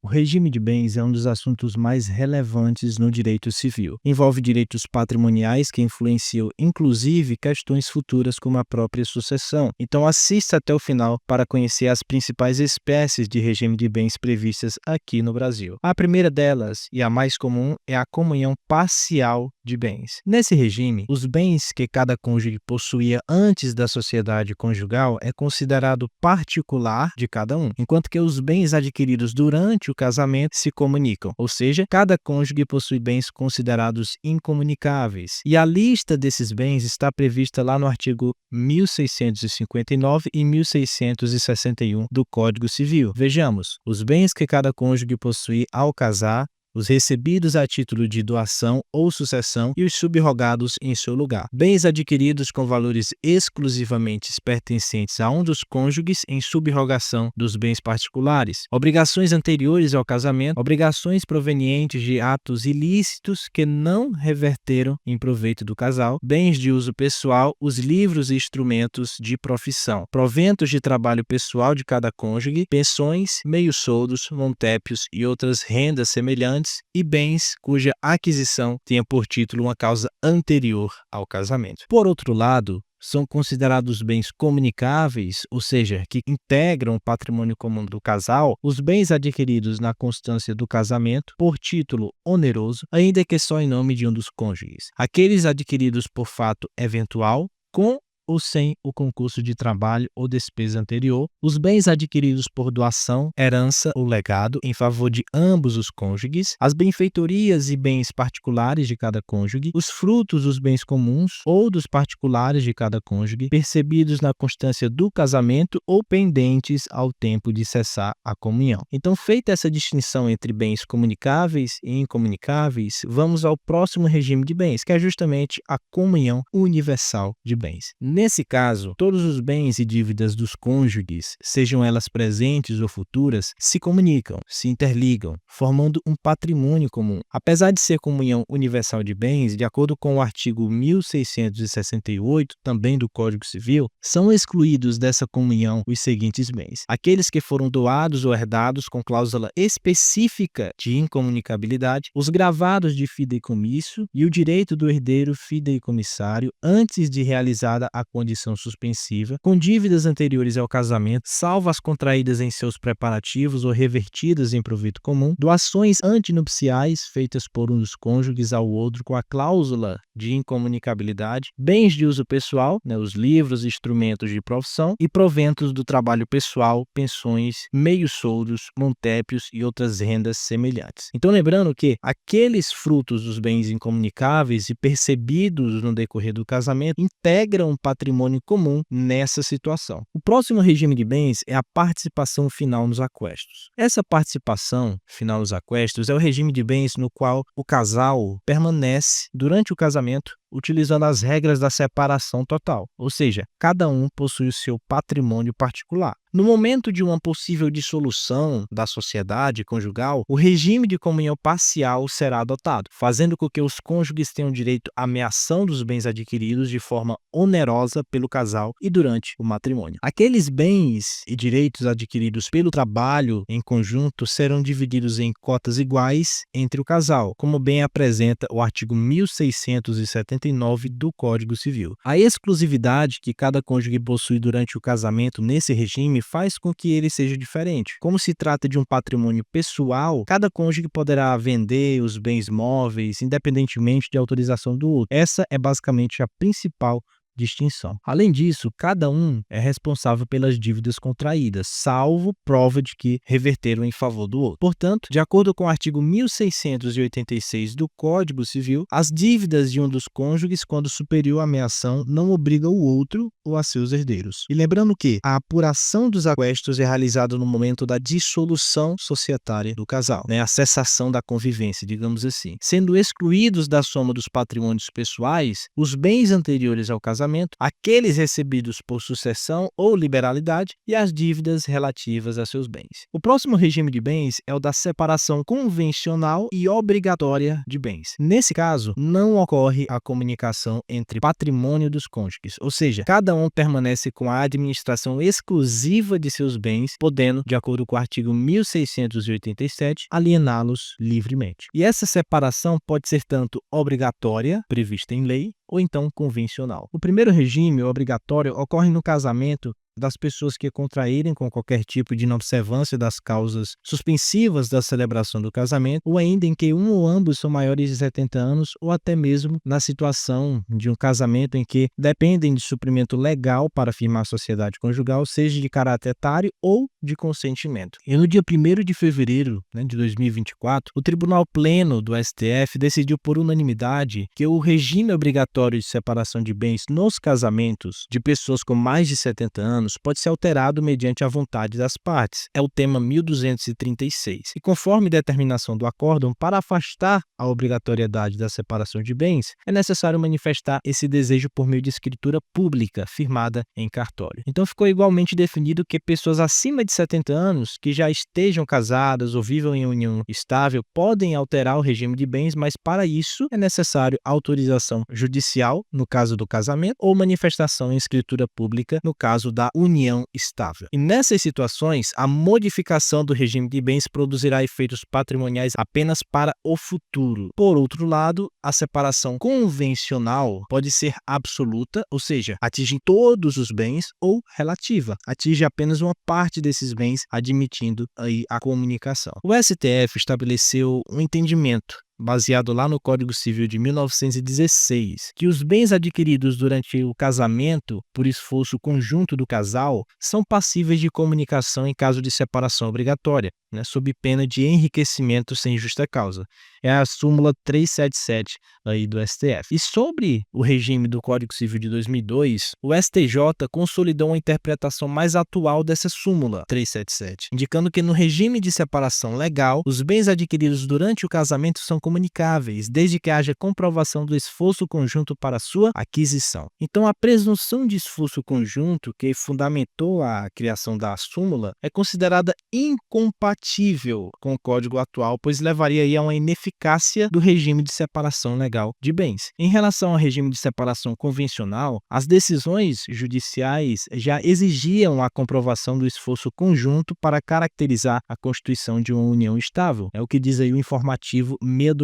O regime de bens é um dos assuntos mais relevantes no direito civil. Envolve direitos patrimoniais que influenciam, inclusive, questões futuras como a própria sucessão. Então, assista até o final para conhecer as principais espécies de regime de bens previstas aqui no Brasil. A primeira delas, e a mais comum, é a comunhão parcial de bens. Nesse regime, os bens que cada cônjuge possuía antes da sociedade conjugal é considerado particular de cada um, enquanto que os bens adquiridos durante o casamento se comunicam, ou seja, cada cônjuge possui bens considerados incomunicáveis. E a lista desses bens está prevista lá no artigo 1659 e 1661 do Código Civil. Vejamos: os bens que cada cônjuge possui ao casar, os recebidos a título de doação ou sucessão e os subrogados em seu lugar. Bens adquiridos com valores exclusivamente pertencentes a um dos cônjuges em subrogação dos bens particulares. Obrigações anteriores ao casamento, obrigações provenientes de atos ilícitos que não reverteram em proveito do casal, bens de uso pessoal, os livros e instrumentos de profissão, proventos de trabalho pessoal de cada cônjuge, pensões, meios-soldos, montépios e outras rendas semelhantes, e bens cuja aquisição tenha por título uma causa anterior ao casamento. Por outro lado, são considerados bens comunicáveis, ou seja, que integram o patrimônio comum do casal, os bens adquiridos na constância do casamento por título oneroso, ainda que só em nome de um dos cônjuges. Aqueles adquiridos por fato eventual, com ou sem o concurso de trabalho ou despesa anterior, os bens adquiridos por doação, herança ou legado em favor de ambos os cônjuges, as benfeitorias e bens particulares de cada cônjuge, os frutos dos bens comuns ou dos particulares de cada cônjuge, percebidos na constância do casamento ou pendentes ao tempo de cessar a comunhão. Então, feita essa distinção entre bens comunicáveis e incomunicáveis, vamos ao próximo regime de bens, que é justamente a comunhão universal de bens. Nesse caso, todos os bens e dívidas dos cônjuges, sejam elas presentes ou futuras, se comunicam, se interligam, formando um patrimônio comum. Apesar de ser comunhão universal de bens, de acordo com o artigo 1668, também do Código Civil, são excluídos dessa comunhão os seguintes bens: aqueles que foram doados ou herdados com cláusula específica de incomunicabilidade, os gravados de fideicomisso e o direito do herdeiro fideicomissário antes de realizada a condição suspensiva, com dívidas anteriores ao casamento, salvo as contraídas em seus preparativos ou revertidas em proveito comum, doações antinupciais feitas por um dos cônjuges ao outro com a cláusula de incomunicabilidade, bens de uso pessoal, os livros e instrumentos de profissão, e proventos do trabalho pessoal, pensões, meios-soldos, montépios e outras rendas semelhantes. Então, lembrando que aqueles frutos dos bens incomunicáveis e percebidos no decorrer do casamento integram um patrimônio comum nessa situação. O próximo regime de bens é a participação final nos aquestos. Essa participação final nos aquestos é o regime de bens no qual o casal permanece durante o casamento utilizando as regras da separação total, ou seja, cada um possui o seu patrimônio particular. No momento de uma possível dissolução da sociedade conjugal, o regime de comunhão parcial será adotado, fazendo com que os cônjuges tenham direito à meação dos bens adquiridos de forma onerosa pelo casal e durante o matrimônio. Aqueles bens e direitos adquiridos pelo trabalho em conjunto serão divididos em cotas iguais entre o casal, como bem apresenta o artigo 1679 do Código Civil. A exclusividade que cada cônjuge possui durante o casamento nesse regime faz com que ele seja diferente. Como se trata de um patrimônio pessoal, cada cônjuge poderá vender os bens móveis independentemente de autorização do outro. Essa é basicamente a principal distinção. Além disso, cada um é responsável pelas dívidas contraídas, salvo prova de que reverteram em favor do outro. Portanto, de acordo com o artigo 1686 do Código Civil, as dívidas de um dos cônjuges, quando superior à ameação, não obriga o outro ou a seus herdeiros. E lembrando que a apuração dos aquestos é realizada no momento da dissolução societária do casal, a cessação da convivência, digamos assim. Sendo excluídos da soma dos patrimônios pessoais os bens anteriores ao casamento, casamento, aqueles recebidos por sucessão ou liberalidade e as dívidas relativas a seus bens. O próximo regime de bens é o da separação convencional e obrigatória de bens. Nesse caso, não ocorre a comunicação entre patrimônio dos cônjuges, ou seja, cada um permanece com a administração exclusiva de seus bens, podendo, de acordo com o artigo 1687, aliená-los livremente. E essa separação pode ser tanto obrigatória, prevista em lei, ou então convencional. O primeiro regime, o obrigatório, ocorre no casamento das pessoas que contraírem com qualquer tipo de inobservância das causas suspensivas da celebração do casamento, ou ainda em que um ou ambos são maiores de 70 anos, ou até mesmo na situação de um casamento em que dependem de suprimento legal para firmar a sociedade conjugal, seja de caráter etário ou de consentimento. E no dia 1º de fevereiro de 2024, o Tribunal Pleno do STF decidiu por unanimidade que o regime obrigatório de separação de bens nos casamentos de pessoas com mais de 70 anos pode ser alterado mediante a vontade das partes. É o tema 1236. E conforme determinação do acórdão, para afastar a obrigatoriedade da separação de bens, é necessário manifestar esse desejo por meio de escritura pública, firmada em cartório. Então ficou igualmente definido que pessoas acima de 70 anos, que já estejam casadas ou vivam em união estável, podem alterar o regime de bens, mas para isso é necessário autorização judicial, no caso do casamento, ou manifestação em escritura pública, no caso da união estável. E nessas situações, a modificação do regime de bens produzirá efeitos patrimoniais apenas para o futuro. Por outro lado, a separação convencional pode ser absoluta, ou seja, atinge todos os bens, ou relativa, atinge apenas uma parte desses bens, admitindo aí a comunicação. O STF estabeleceu um entendimento baseado lá no Código Civil de 1916, que os bens adquiridos durante o casamento por esforço conjunto do casal são passíveis de comunicação em caso de separação obrigatória, sob pena de enriquecimento sem justa causa. É a súmula 377 aí do STF. E sobre o regime do Código Civil de 2002, o STJ consolidou uma interpretação mais atual dessa súmula 377, indicando que no regime de separação legal, os bens adquiridos durante o casamento são comunicáveis, desde que haja comprovação do esforço conjunto para sua aquisição. Então, a presunção de esforço conjunto, que fundamentou a criação da súmula, é considerada incompatível com o Código atual, pois levaria aí a uma ineficácia do regime de separação legal de bens. Em relação ao regime de separação convencional, as decisões judiciais já exigiam a comprovação do esforço conjunto para caracterizar a constituição de uma união estável. É o que diz aí o informativo 628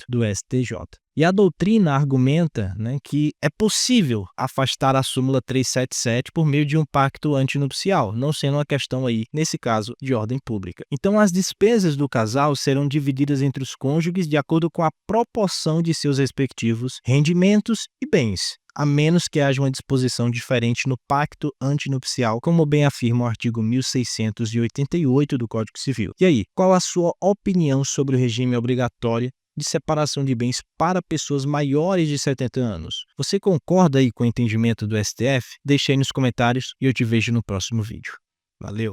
do STJ. E a doutrina argumenta que é possível afastar a súmula 377 por meio de um pacto antinupcial, não sendo uma questão aí, nesse caso, de ordem pública. Então, as despesas do casal serão divididas entre os cônjuges de acordo com a proporção de seus respectivos rendimentos e bens, a menos que haja uma disposição diferente no pacto antinupcial, como bem afirma o artigo 1688 do Código Civil. E aí, qual a sua opinião sobre o regime obrigatório de separação de bens para pessoas maiores de 70 anos? Você concorda aí com o entendimento do STF? Deixe aí nos comentários e eu te vejo no próximo vídeo. Valeu!